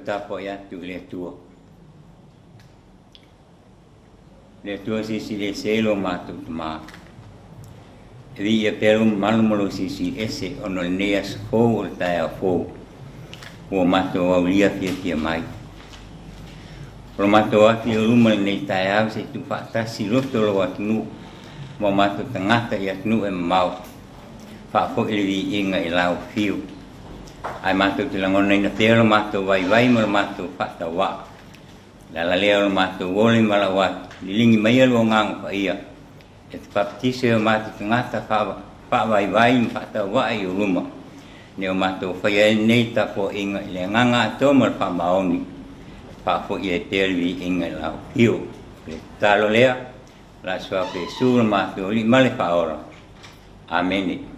Tapua'iga tu le tua. Le tua sisi le selo matu ma. Evi ia pelu malumolo sisi ese ono neas fo o Taeao fo. O mato au lia fia mai. Pro mato ati o luma nei Taeao se tu fatasi loto lo atunu. Mo mato tangata i atunu e mau. Fa'afo ili inga i lau fiu. Ai mato tilangona ina teo mato vai mo mato fa'tawa. Lala leo mato wole malawat. Lilingi mai lo ngang pa ia. E te baptise o mato tangata fa vai fa'tawa i luma. Neo mato whaia nei Tapua'iga i le nganga ato mal fa maoni. Fa'afo i e teli inga i lau fiu. Le talo lea. La sua pe sur mato li male fa'ora. Ameni.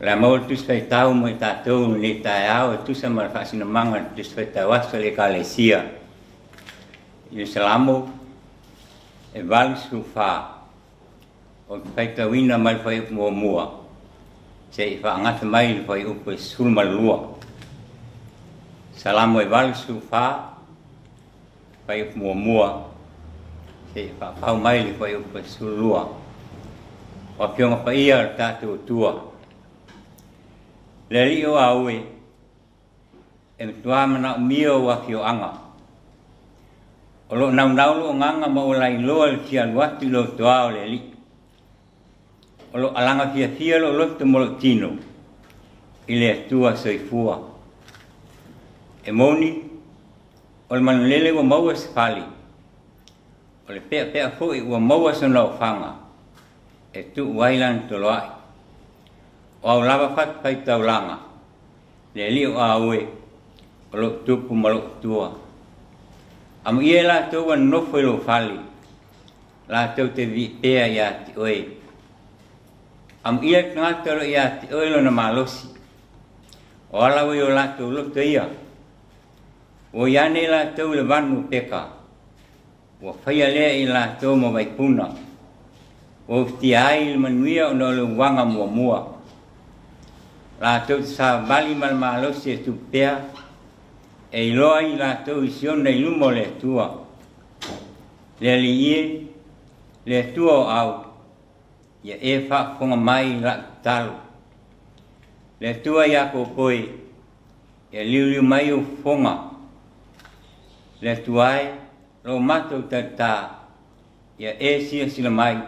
La mau tus fai tau mo tatou ni Taeao tu sama fasina manga tus fai tawas le kalesia. I salamo e val sufa. O fai tawina mal fai mua. Se fa ngat mai fai upo sul malua. Salamo e val sufa fai mua. Se fa pau mai fai upo sul lua. O pionga pa ia tatou tua. Le rio aue, e tua mana mio wa kio anga. O lo nau lo nganga ma o lai loa le tia luati lo toa o le li. O lo alanga fia lo te molo tino, i le tua soifua. E moni, o le manulele wa maua se fali. O le pea fui wa maua se nao fanga, e tu wailan to loai. O au lava fat pai taulanga. Le li o aue. O lo tupu malo tua. Amu ie la tau an nofo lo fali. La tau te vi pea ia ti oe. Amu ie ngata lo ia ti oe lo na malosi. O ala oi o la tau lo te ia. O iane la tau le vanu peka. O whaia lea i la tau mo vai puna. O ti ai il manuia o no le wanga mua. La tau sa bali mal malosi e tu pea. E iloa i la tau isiona i lumo le tua. Le li ie, le tua o au. Ia e wha fonga mai la talo. Le tua ia ko poi. Ia liu mai o fonga. Le tuai, lo mato tata. Ia e sia sila mai.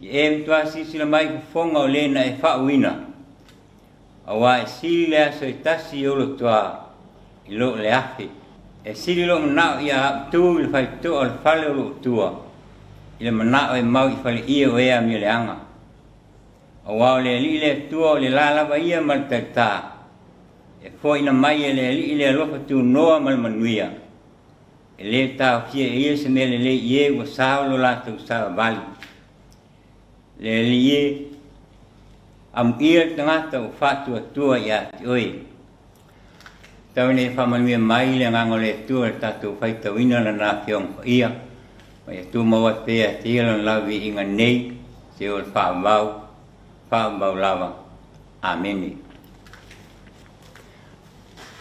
Ia e mtua si sila mai ko fonga o lena e wha uina. Awa e sili lea so i tasi o lo tua i lo le afi. E sili lo manao i a tu i le fai to o le fale o lo tua. I le manao e mau i fale ia o ea mi le anga. Awa o le li le tua o le lalava ia mal tata. E fo ina mai e le li le alofa tu noa mal manuia. E le tau fie e ia se me le ie wa sao lo la tau sao vali. Le li ie am ia tangata o fatu atua ia ti oi. Tau ne whamanui mai le ngango le tua le tatu whai tawina na nā whiong ko ia. Mai atu maua pēa te ilan lawi inga nei se o le whaambau lava. Ameni.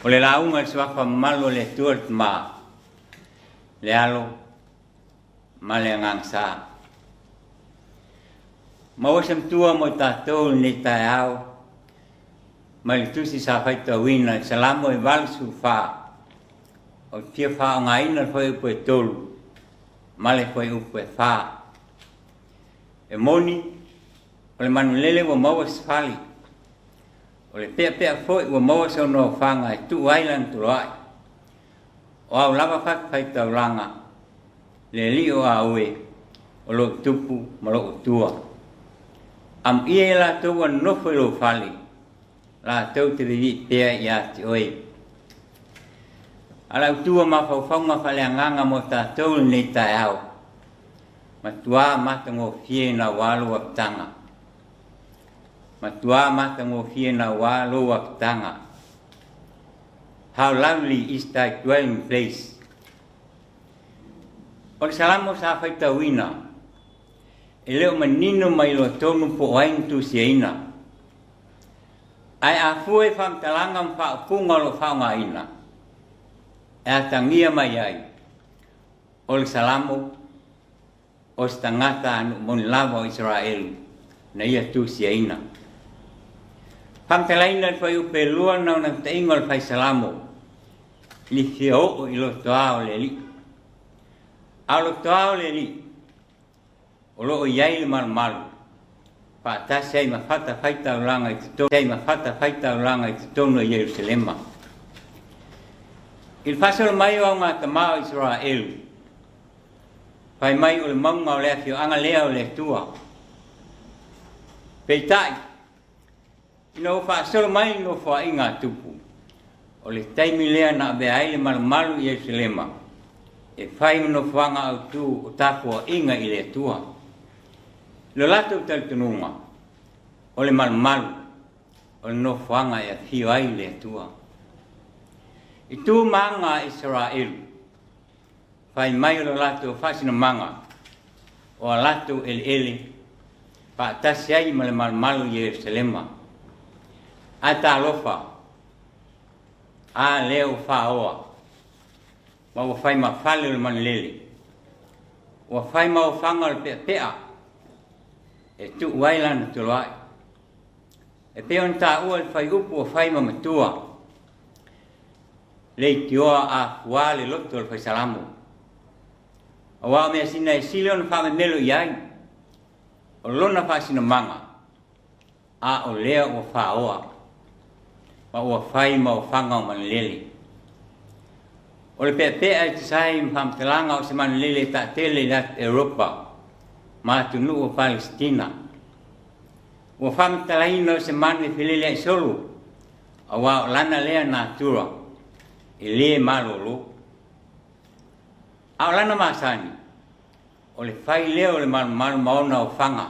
O le launga se waka malo le tua le mā. Le alo ma le ngang saa. Mawasam tua mo tatou ni Taeao. Mai tusi sa fai tawina salamo e valsu fa. O tia fa o ngaina foi upo e tolu. Male foi upo e fa. E moni, o le manulele wa mawas fali. O le pea foi wa mawas o no fanga e tu wailan tu loai. O au lava fat fai taulanga. Le li o aue. O lo tupu ma lo tua. Am ia la tau an nofo lo fali. La tau te vivi pea ia ti oi. Ala utua ma faufaunga fale anganga mo tatou ni Taeao. Matua matango fie na walu aptanga. Matua matango fie na walu aptanga. How lovely is thy dwelling place. O salamo sa fai tawina. E leo manino mai lo tonu po ain tu siaina. ai a fue whamtalanga whaapunga lo whaunga ina. E a tangia mai ai. O le salamo, o se tangata anu moni lava o Israel, na ia tusi a ina. Whamtalaina whai upe lua nau na te ingo le whai salamo, li fia o ilo toa o le li. A lo toa o le li, o lo o iai le malu. Pa ta sei ma fata faita ulanga i te sei ma fata faita ulanga i te tono i Jerusalema. Il fasolo mai o ngā tamao Israel. Pai mai o le maunga o lea fio anga lea o le tua. Peitai. Ino fasolo mai no fua inga tupu. O le taimi lea na be aile malu i Jerusalema. E fai no fuanga au tu o tapua inga i le tua. Lo lato tal tununga, o le malu, o le nofuanga e a fio ai le tua. I tu manga Israel, fai mai o lo lato fasina manga, o a lato ele, pa tasi ai ma le malu i Jerusalema. A ta alofa, a leo fa oa, ma o fai ma fale o le manlele, o fai ma o fanga o le pea, e tu wailana tu loai. E peon ta ua fai upu o fai mamatua. Lei tioa a fua le loto al fai salamo. A wao mea sina e sile ona wha me melo iai. O lona wha sina manga. A o lea o wha oa. Ma ua fai ma o whanga o manlele. O le pea e te sai mwhamtalanga o se manlele ta tele lat Europa. Ma tunu o Palestina. O whamtalaino se mani whilele ai solu. A wao lana lea nā tura. E le malolo. A o lana masani. O le whai leo le malu maona o whanga.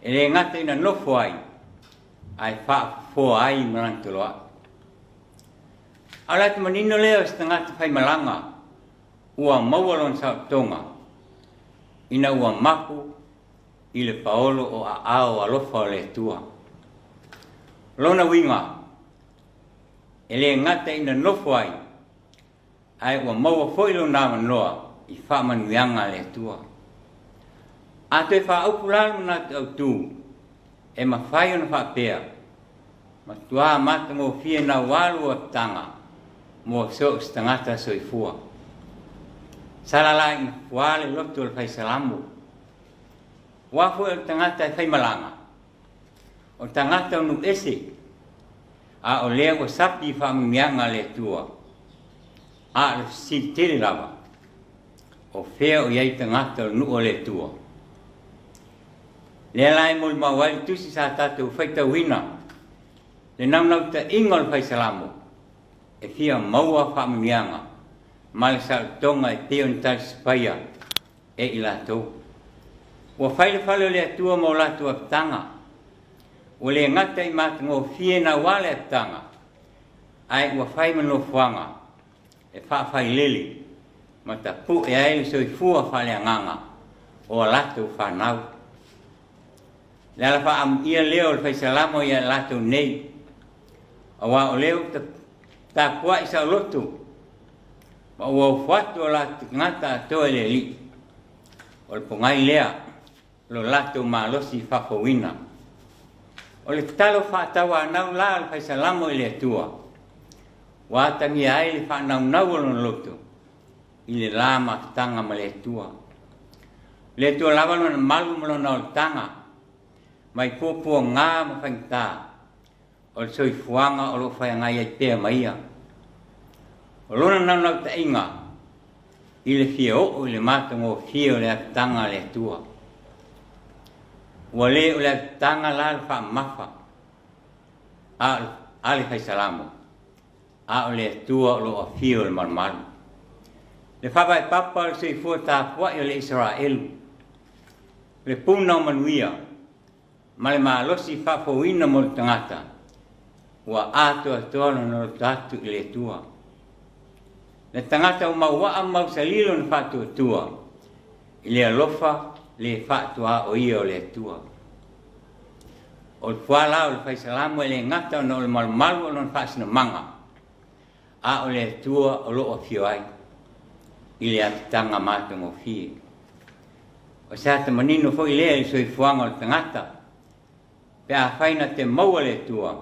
E le ngata ina nofo ai. Ai wha fo ai marantoloa. A lati manino leo se tangata whai malanga. Ua maualon sa tonga. Ina ua mapu i le paolo o a ao alofa o le tua. Lona winga, e le ngata ina nofo ai, ai ua maua foilo nā manoa i whamanuianga le tua. A te wha upulala mana te au tū, e ma whai ona whapea, ma tua mata mo fie na walu o tanga, mo so stangata soifua. Salala ina fuale loto le fai salamu. Wafu e tangata e fai malanga. O tangata unu ese. A o lea o sapi whamungianga le tua. A le si tere lava. O fea o iai tangata o nu o le tua. Lea lai mo le mawai tusi sa tatou whaita wina. Le naunau ta ingo le fai salamu. E fia maua whamungianga. Male sa tonga e peon tal spaya e ilato. Wa fai le le atua mo lato aptanga. O le ngata i matango fie na wale aptanga. Ai wa fai mano fuanga. E fai lele. Ma tapu e aile soi fua fale anganga. O lato whanau. Le ala wha am ia leo le fai salamo ia lato nei. Awa o leo Tapua'iga sa loto. Ma ua whatu o la ngata atoa le li. O le pongai lea, lo lato malosi whakowina. O le talo whatawa anau la al whaisalamo i le atua. Wātangi ai le whanau nau o loto. I le lama tanga ma le atua. Le atua lawalo na malu malo na o tanga. Mai pōpua ngā ma whaingtā. O le soifuanga o lo whaingai ai pēr maia. O lona nanau ta inga, i le fia o le matango fia o le atanga le atua. Ua le o le atanga la le wha mafa, a le whaisalamo, a o le atua o lo a fia o le marmaru. Le whapai papa le sui fua Tapua'iga o le Israel, le puna o manuia, ma le maalosi whapauina mo le tangata, ua ato atoa no tatu i le atua. Le tangata o maua mau salilo na whātua tua. I le alofa le whātua o ia o le tua. o le fuala o le faisalamu e le ngata o le malumalu o le whaasinamanga. A o le tua o loo fio ai, i le atitanga mātungo fie. O sa te manino fo i lea i soi fuanga o le tangata, pe a whaina te maua le tua.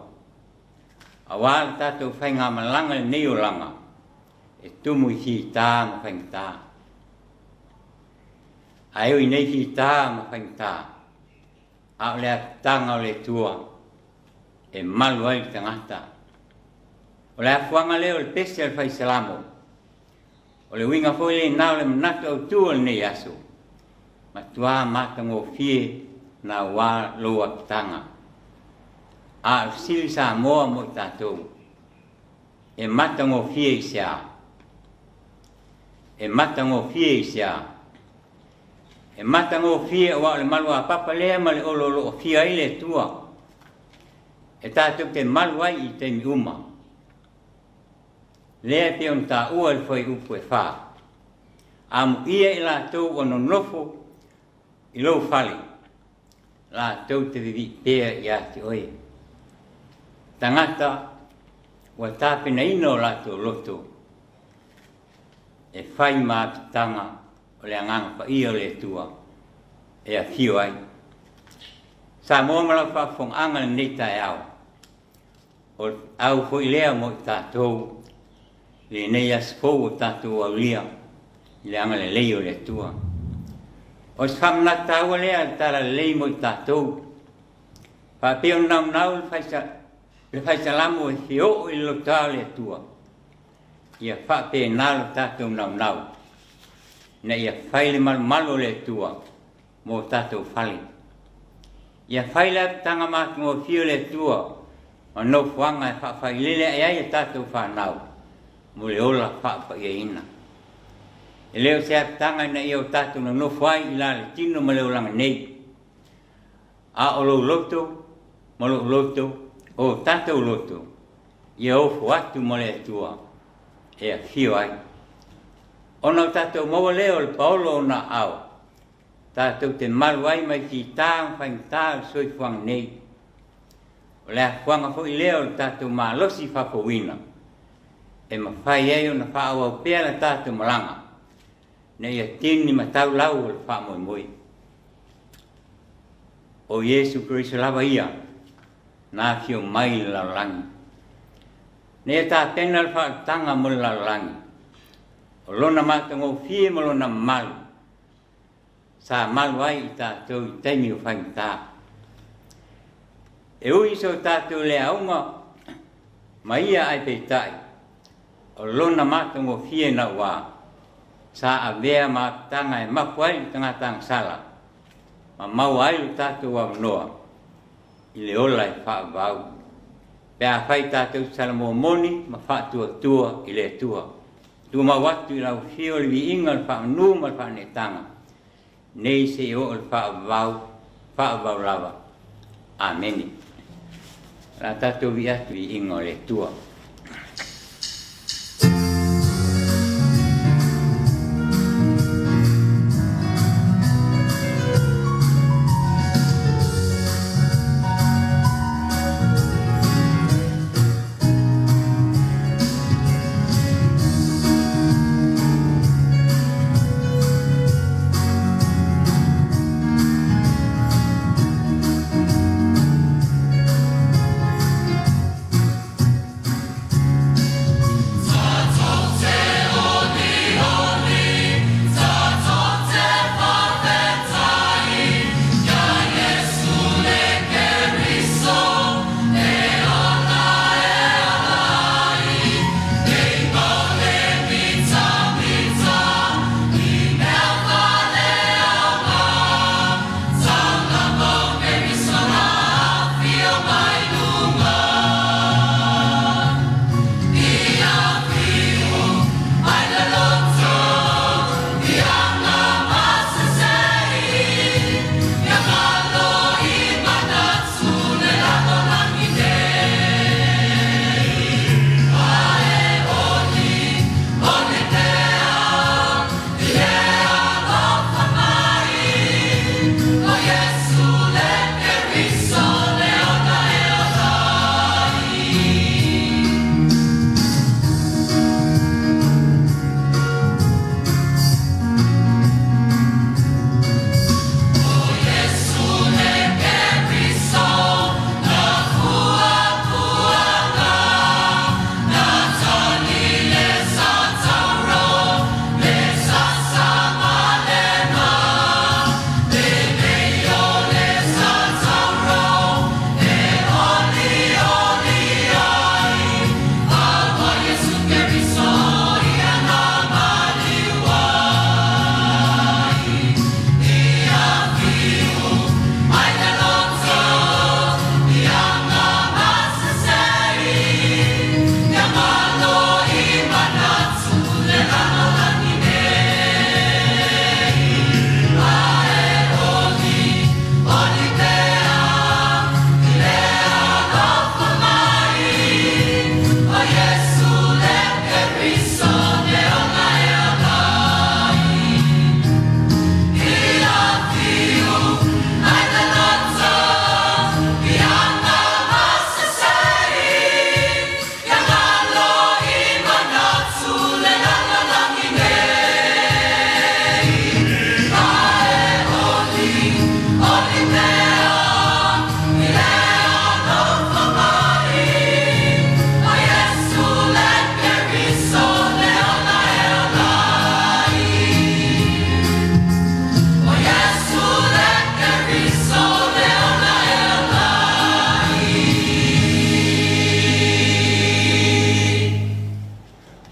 A wāle tātou whai ngā malanga le nei o langa, e tumu i fi tā ma whainga tā. A eo i nei fi tā ma whainga tā. A o le atitanga o le tua, e malu ai le tangata. O le afuanga leo le pese al whaisalamo. O le winga fo le nao le manata o tua le nei aso. Ma tua matango fie na wā loa kitanga. A o sili Samoa mo i tātou. E matango fie i sea. E matango fie i sea. E matango fie o le malu a papa lea ma le olo o fie ai le tua. E tātou te malu ai i te mi uma. Lea te on tā ua le whai upu e whā. Amu ia i la tau o nonofo i lau whali. La tau te vivi pēa i ati oi. Tangata ua tāpena ino la tau loto. E whai mātutanga o le anganga pa ia o le tua. E a fio ai. Sa mua malau whafong le nei Taeao. O au fo i lea mo i tātou. Le nei asfou o tātou au lia, le anga le lei o le tua. O se whamna tāua lea tara le lei mo i tātou. Whapeo nau le whaisalamu e whio i lo tāu le tua. Ia whape nalo tātou nau. Na ia whaile malo le tua, mo tātou whali. Ia whaile tanga mātungo whio le tua, ma no whanga e whailele e ai tātou whanau. Mo le ola whaapa ia ina. E leo se atanga na ia o tātou na nofai i la le tino ma leo langa nei. A o lo loto, ma lo loto, o tātou loto. Ia ofu atu mo le tua. E a fio ai. Ona o tātou maua leo le paolo o na au. Tātou te malu ai mai ki tāng whaing tāu soi fuang nei. O le a fuanga fo i leo le tātou maa losi whapawina. E ma whai e o na whaau au pēr na tātou malanga. Na ia tini ma tau lau o le wha moi moi. O Yesu Christo lava ia, nā fio mai le laulangi. Na ia tā tena le wha tanga mo le laulangi. O lona mātango fie mo lona malu. Sa malu ai i tātou i teimi o whaing tā. E ui so tātou le aunga, ma ia ai peitai. O lona mātango fie na wā, sa a vea mātanga e mapu ai tangatang sala, ma mau ai lu tātou au noa, i le ola e wha vau. Pea whai tātou salamo moni, ma wha tua i le tua. Tua ma watu i lau fio le vi inga le wha nu ma le wha netanga. Nei se i o le wha vau lava. Ameni. La tātou vi atu i inga le tua.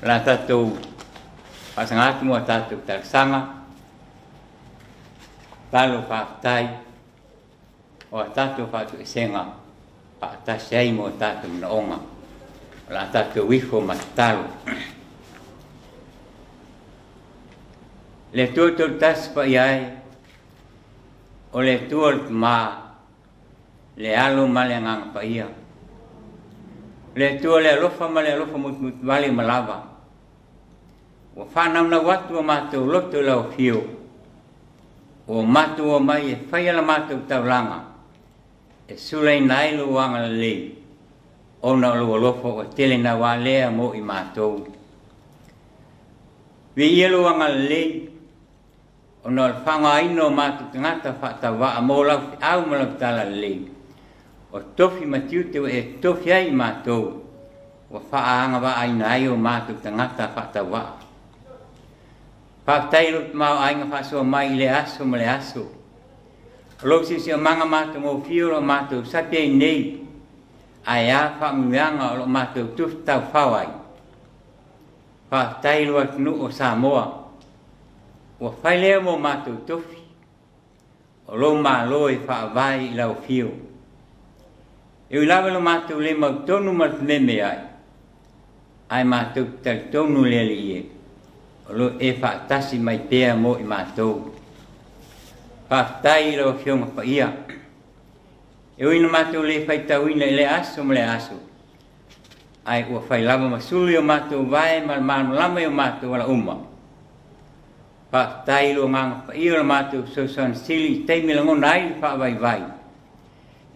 la tatu pasangat mo tatu taksanga lalu faktai o tatu fatu senga pa tasai mo tatu noonga la tatu wifo matalu le tutul tas pa yai o le tuol ma le alu malengang pa ia le tuol le lofa mut vali malava o fanam na watu matu lotu lau fiu o matu o mai e whaiala matu taulanga e sulei nai luanga le o na lua lofo o tele na walea mo i matu vi ia luanga le o na whanga ino matu tangata whatawa mo lau au malau tala le o tofi matiu te e tofi ai matu o whaanga wa ai nai o matu tangata whatawa Faktai lut mau ainga faso mai le aso male aso. Lo si manga matu mo fiuro matu sapia nei. Aya fa mianga lo matu tuf tau fawai. Faktai lut nu o Samoa. O faile mo matu tufi. O lo ma loi fa vai lau fio. Eu lava lo matu le mau tonu mat meme ai. Ai matu tal tonu le ie. Lo e fatasi mai pea mo i matou. Faktai lo fiong pa ia. E uino matou le faitauina le aso mo le aso. Ai ua fai lava masuli o matou vai mal lama o matou ala uma. Faktai lo ngang pa ia lo matou sosan sili teimi lango nai fa vai vai.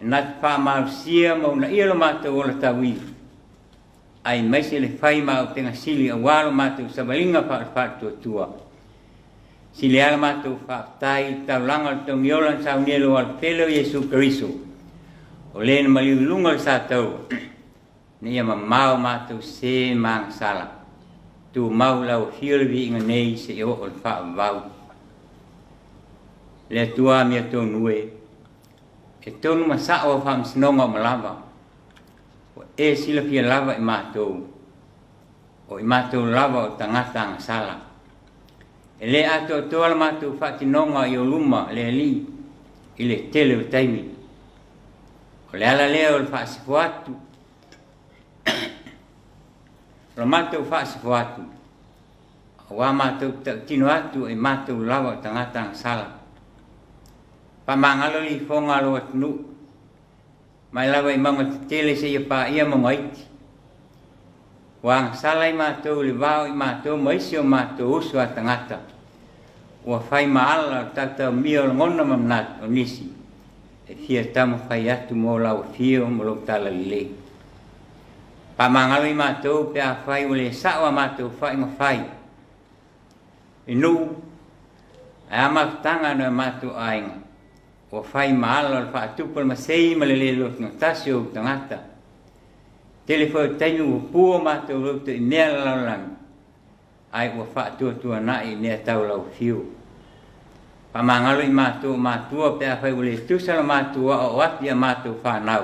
Nat fa mausia mo na ia lo matou ola tawi. Ai maise le fai mau tenga sili a walo matu sabalinga fa tua. Sili ala matu fa tai taulanga tong yolan sa unielo al pelo Yesu Kristo. O len maliulunga sa tau. Ni ama mau matu se mang sala. Tu mau lau hilvi inga nei se o al fa vau. Le tua mia tonue. E tonu masa o fam sinonga malava. E sila pia lava i matou. O i matou lava o tangata ang sala. E le ato toa matou whatinonga i o luma le li. I le tele o taimi. O le ala lea o le whaasifuatu. Lo matou whaasifuatu. O wa matou tino atu i matou lava o tangata ang sala. Pamangalo li fonga lo atunu. Mai lava i manga tele se ia pa ia mamaiti. Wang salai mātou le vau i mātou maisi o mātou usu a tangata. Ua whai maala tata mia o ngona mamnat o nisi. E fia tamu whai atu mo lau fio mo lo tala le. Pa mangalo i mātou pe a whai o le sawa mātou whai ma whai. I nu, a amatanga no mātou ainga. O fai maala o whaatupal masei malelelo ng tasyo tangata. Telefo tayo upuo mato luto i nea laulang. Ay o whaatua na i nea tau lau fiu. Pamangalo i matua pe a whai ule tusala matua o wati a mato whanau.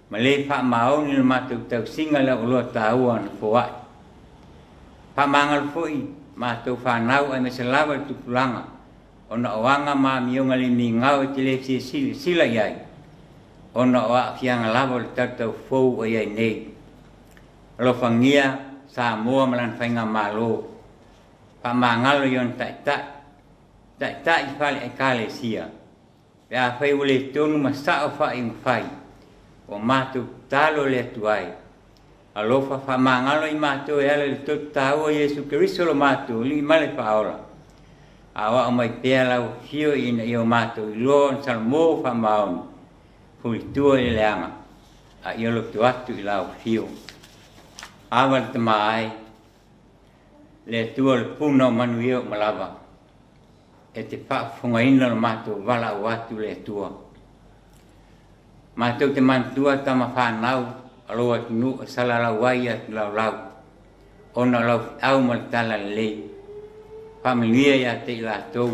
Malei wha maoni na mato tau singa lau uloa tauan fowai. Pamangalo foi mato whanau ay masalawa tupulanga. Ona oanga ma mionga le mingau te le sila iai. Ona oa fianga lavo le tatau fou o iai nei. Lo fangia Samoa malan whainga malo. Pamangalo yon tai i whale e kale sia. Pea whai ule tonu masa o whai mwhai. O matu talo le atuai. Alofa whamangalo i matu e ala le totu tau o Yesu Kristo lo matu li male paola. Awa o mai pea lau fio ina i o mātou i loa on salmo wha maoni. Pui tua i leanga. A i o lotu atu i lau fio. Awa le tamai. Le tua le puna o manu i o malava. E te whaafunga ina o mātou wala o atu le tua. Mātou te mantua tama whanau. Aloa tunu o sala lau wai atu lau. Ona lau au maltala lei. Familia ya te la tau.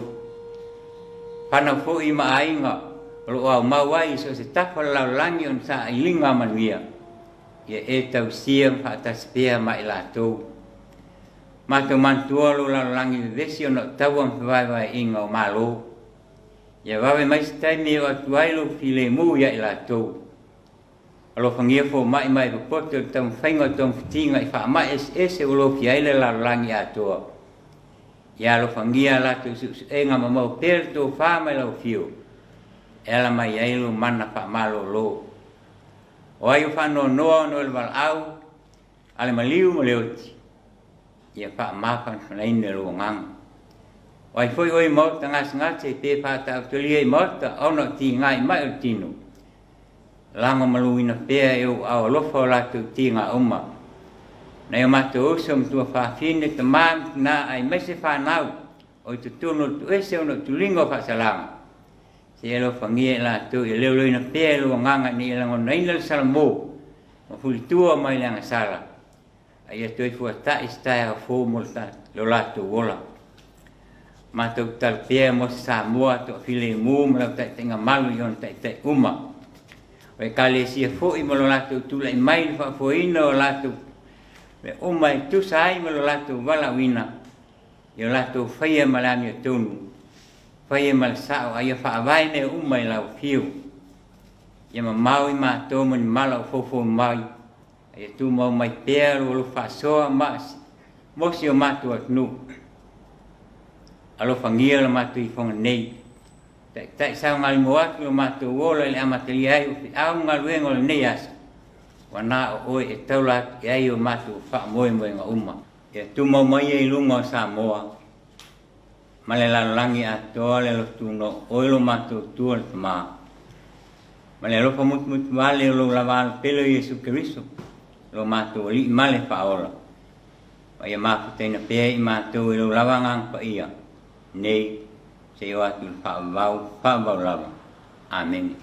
Pana fo i maainga. Lo au mawai so se tafa lau langi on sa ilinga manuia. Ia e tau siam ha taspea ma i la tau. Mato mantua lo la langi vesi ono tawang vai inga o malo. Ya wawe mai stai me o atuai lo file mu ya ila tau. Alo fangia fo mai po poto tam whainga tom fitinga i wha mai ese o lo fiaile la langi atua. Ya lo fangia la tu enga mamau per to wha mai lau fio. Ela mai ailu mana wha malo lo. O ai wha no noa no el wal au, ale maliu mo leoti. Ia wha mapan whanaine lo ngang. O ai foi oi mauta ngas ngate pe pata autolia i mauta ono ti ngai mai o tino. Lango maluina pea eu au lofa o latu ti ngā uma. Na eu mato usam tua whawhine te maam na ai mese whanau o tu tunu tu ese ono tu lingo whasalanga. Se elo whangia la tu i leo loina pea elu nganga ni ilango naina salamo. Ma fuli tua mai langa sala. Ai atu e fua ta istai a fō molta lo latu wola. Mato tal pea mo Samoa to file mu mlau tai tenga malu yon tai uma. Wai kale sia fo i malo latu tula i mai fa fo ino latu. Me umai tu sai malo latu wala wina. Yo latu faya malami tunu. Faya mal sao ai fa vai ne umai lau fiu. Ya mau i ma to mon malo fo mai. Ai tu mau mai pero lo fa so mas. Mosio matu atnu. Alo fangia la matu i fonga nei. Tai sao ngal moat lo matu wola le amateli ai au ngal wengo le nei as. Wana o e taula ai o matu fa moi nga uma. E tu mo mai e lungo Samoa. Malela langi ato le lo tuno o lo matu tu al ma. Malela fa mut vale lo laval pelo Yesu Kristo. Lo matu li male fa ola. Ai ma tena pe matu lo lawangang pa ia. Nei se o atu pa vau lava. Amen.